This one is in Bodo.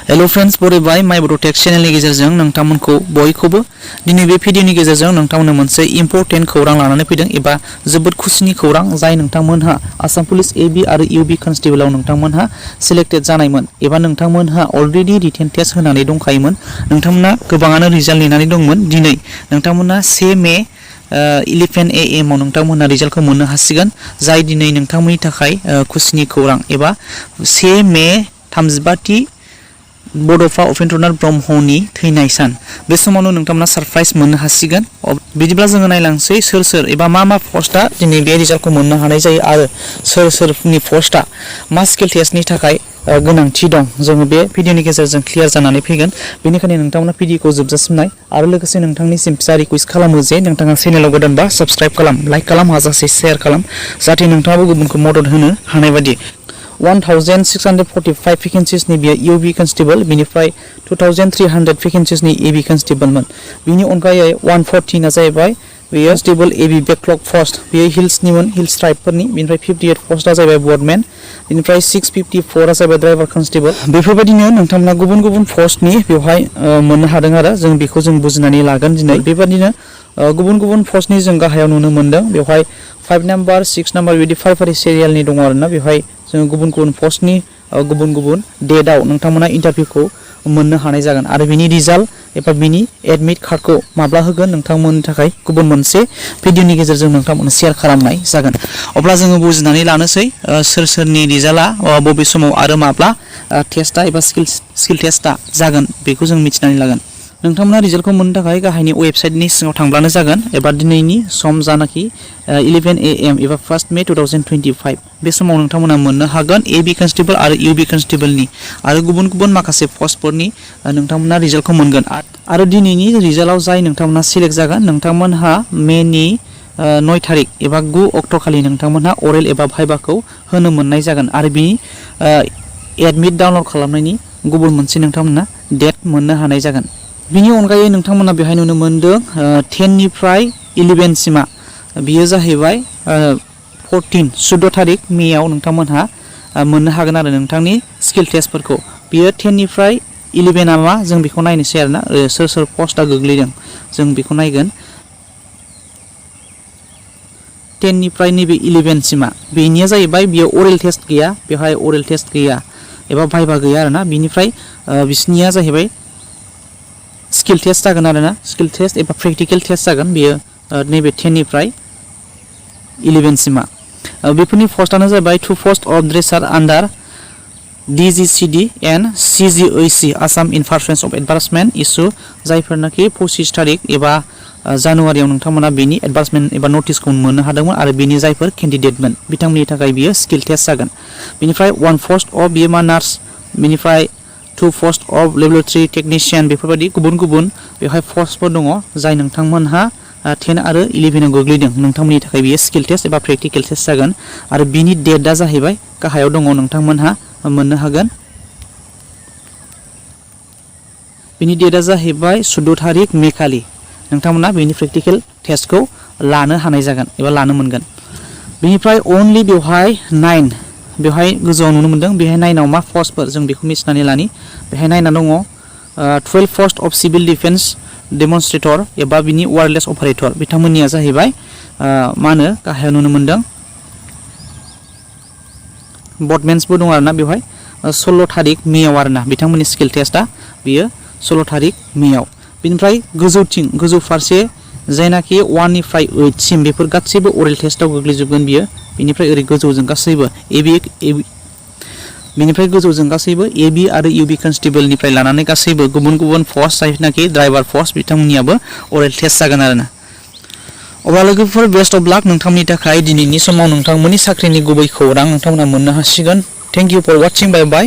हेलो फ्रेंड्स बरायबाय माय बड'टेक चेनेलनि गेजेरजों नोंथांमोनखौ बयखौबो दिनै बे भिडिअनि गेजेरजों नोंथांमोननो मोनसे इम्पोर्टेन्ट खौरां लानानै फैदों एबा जोबोद खुसिनि खौरां जाय नोंथांमोनहा आसाम पुलिस एबी आरो यूबी कन्स्टेबलाव नोंथांमोनहा सिलेक्टेड जानायमोन एबा नोंथांमोनहा अलरेडि रिटेन टेस्ट होनानै दंखायोमोन नोंथांमोनहा गोबाङानो रिजाल्ट नेनानै दंमोन दिनै नोंथांमोनहा 1 मे 11 AM आव नोंथांमोनहा रिजाल्टखौ मोननो हासिगोन जाय दिनै नोंथांमोननि थाखाय खुसिनि खौरां एबा 1 मे 35 बड'फा उपेन्द्रनाथ ब्रह्मनि थैनाय सान बे समावनो नोंथांमोना सरप्राइज मोननो हासिगोन बिदिब्ला जोङो नायलांसै सोर सोर एबा मा पोस्टआ दिनै बे रिजाल्टखौ मोननो हानाय जायो आरो सोर सोरनि पोस्टआ मा स्किल टेस्टनि थाखाय गोनांथि दं जोङो बे भिडिअनि गेजेरजों क्लियार जानानै फैगोन बेनिखायनो नोंथांमोना भिडिअखौ जोबजासिम नाय आरो लोगोसे नोंथांनिसिम फिसा रिक्वेस्ट खालामो जे नोंथाङा चेनेलाव गोदानबा साबस्क्राइब खालाम लाइक खालाम हाजासे शेयार खालाम जाहाथे नोंथाङाबो गुबुनखौ मदद होनो हानाय बायदि 1645 vacancies-नि बियो यूबी कन्स्टेबल बिनिफ्राय 2300 vacancies-नि एबी कन्स्टेबलमोन बिनि अनगायै 114 जाहैबाय बियो कन्स्टेबल एबी बेकलॉग पोस्ट बियो हिल्सनिमोन हिल्स ट्राइबफोरनि बिनिफ्राय 58 पोस्टआ जाहैबाय बोर्डमेन बिनिफ्राय 654 जाहैबाय ड्राइभार कन्स्टेबल बेफोरबायदिनो नोंथांमोना गुबुन गुबुन पोस्टनि बेवहाय मोननो हादों आरो जों बेखौ जों बुजिनानै लागोन दिनै बेबायदिनो गुबुन गुबुन पोस्टनि जों गाहायाव नुनो मोनदों बेवहाय 5 नम्बर 6 नम्बर बिदि फारि सिरियालनि दङ आरोना बेवहाय जों गुबुन गुबुन पोस्टनि गुबुन गुबुन डेटआव नोंथांमोना इन्टारभिउखौ मोननो हानाय जागोन आरो बिनि रिजाल्ट एबा बिनि एडमिट कार्डखौ माब्ला होगोन नोंथांमोननि थाखाय गुबुन मोनसे भिडिअनि गेजेरजों नोंथांमोननो शेयार खालामनाय जागोन अब्ला जोङो बुजिनानै लानोसै सोर सोरनि रिजाल्टआ बबे समाव आरो माब्ला टेस्टआ एबा स्किल टेस्टआ जागोन बेखौ जों मिथिनानै लागोन नोंथांमोना रिजाल्टखौ मोननो थाखाय गाहायनि वेबसाइटनि सिङाव थांब्लानो जागोन एबा दिनैनि सम जानाखि 11 AM एबा 1 मे 2025 बे समाव नोंथांमोना मोननो हागोन एबी कन्स्टेबल आरो यूबी कन्स्टेबलनि आरो गुबुन गुबुन माखासे पोस्टफोरनि नोंथांमोना रिजाल्टखौ मोनगोन आरो दिनैनि रिजाल्टआव जाय नोंथांमोना सिलेक्ट जागोन नोंथांमोनहा मेनि 9 थारिख एबा 9 अक्ट' खालि नोंथांमोनहा अरेल एबा भाइभाखौ होनो मोननाय जागोन आरो बिनि एडमिट डाउनलड खालामनायनि गुबुन मोनसे नोंथांमोना डेट मोननो हानाय जागोन बिनि अनगायै नोंथांमोना बेहाय नुनो मोनदों 10 निफ्राय 11 सिमा बियो जाहैबाय 14 थारिख मेआव नोंथांमोनहा मोननो हागोन आरो नोंथांनि स्किल टेस्टफोरखौ बियो 10 निफ्राय 11 आ मा जों बेखौ नायनोसै आरोना सोर सोर पोस्टआ गोग्लैदों जों बेखौ नायगोन 10 निफ्राय नैबे 11 सिमा बेनिया जाहैबाय बियो अरेल टेस्ट गैया बेवहाय अरेल टेस्ट गैया एबा भाइभा गैया आरोना बिनिफ्राय बिसनिया जाहैबाय स्किल टेस्ट जागोन आरोना स्किल टेस्ट एबा प्रेक्टिकल टेस्ट जागोन बियो नैबे 10 निफ्राय 11 सिमा बेफोरनि पोस्टआनो जाबाय 2 post of dresser under DGCD and CGAC Assam information of advertisement issue जायफोरनाखि 25 थारिख एबा जानुवारियाव नोंथांमोना बेनि एडभार्टाइजमेन्ट एबा नटिसखौ मोननो हादोंमोन आरो बेनि जायफोर केन्डिडेटमोन बिथांमोननि थाखाय बियो स्किल टेस्ट जागोन बेनिफ्राय 1 पोस्ट अफ बिएमआर नार्स बेनिफ्राय 2 पोस्ट अफ लेबोरेटरी टेक्निशियान बेफोरबायदि गुबुन गुबुन बेवहाय पोस्टफोर दङ जाय नोंथांमोनहा 10 आरो 11 आव गोग्लैदों नोंथांमोननि थाखाय बियो स्किल टेस्ट एबा प्रेक्टिकल टेस्ट जागोन आरो बिनि डेटआ जाहैबाय गाहायाव दङ नोंथांमोनहा मोननो हागोन बिनि डेटआ जाहैबाय 14 थारिख मे खालि नोंथांमोना बेनि प्रेक्टिकल टेस्टखौ लानो हानाय जागोन एबा लानो मोनगोन बेनिफ्राय अनलि बेवहाय 9 बेवहाय गोजौआव नुनो मोनदों बेहाय 9 आव मा पोस्टफोर जों बेखौ मिथिनानै लानि बेहाय 9 दङ 12 पोस्ट अफ सिभिल डिफेन्स डेमनस्ट्रेटर एबा बिनि वायरलेस अपारेटर बिथांमोननिया जाहैबाय मा होनो गाहायाव नुनो मोनदों बटमेन्सबो दं आरोना बेवहाय 16 थारिख मेआव आरोना बिथांमोननि स्किल टेस्टआ बियो 16 थारिख मेआव बेनिफ्राय गोजौ फारसे जायनाखि 1 निफ्राय 8 सिम बेफोर गासैबो अरेल टेस्टआव गोग्लैजोबगोन बियो बेनिफ्राय ओरै गोजौजों गासैबो बेनिफ्राय गोजौजों गासैबो एबी आरो यूबी कन्स्टेबलनिफ्राय लानानै गासैबो गुबुन गुबुन पोस्ट जायनाखि ड्राइभार पोस्ट बिथांमोननियाबो अरेल टेस्ट जागोन आरोना अब्ला लोगोफोर बेस्ट अफ लाक नोंथांमोननि थाखाय दिनैनि समाव नोंथांमोननि साख्रिनि गुबै खौरां नोंथांमोना मोननो हासिगोन thank you for watching bye bye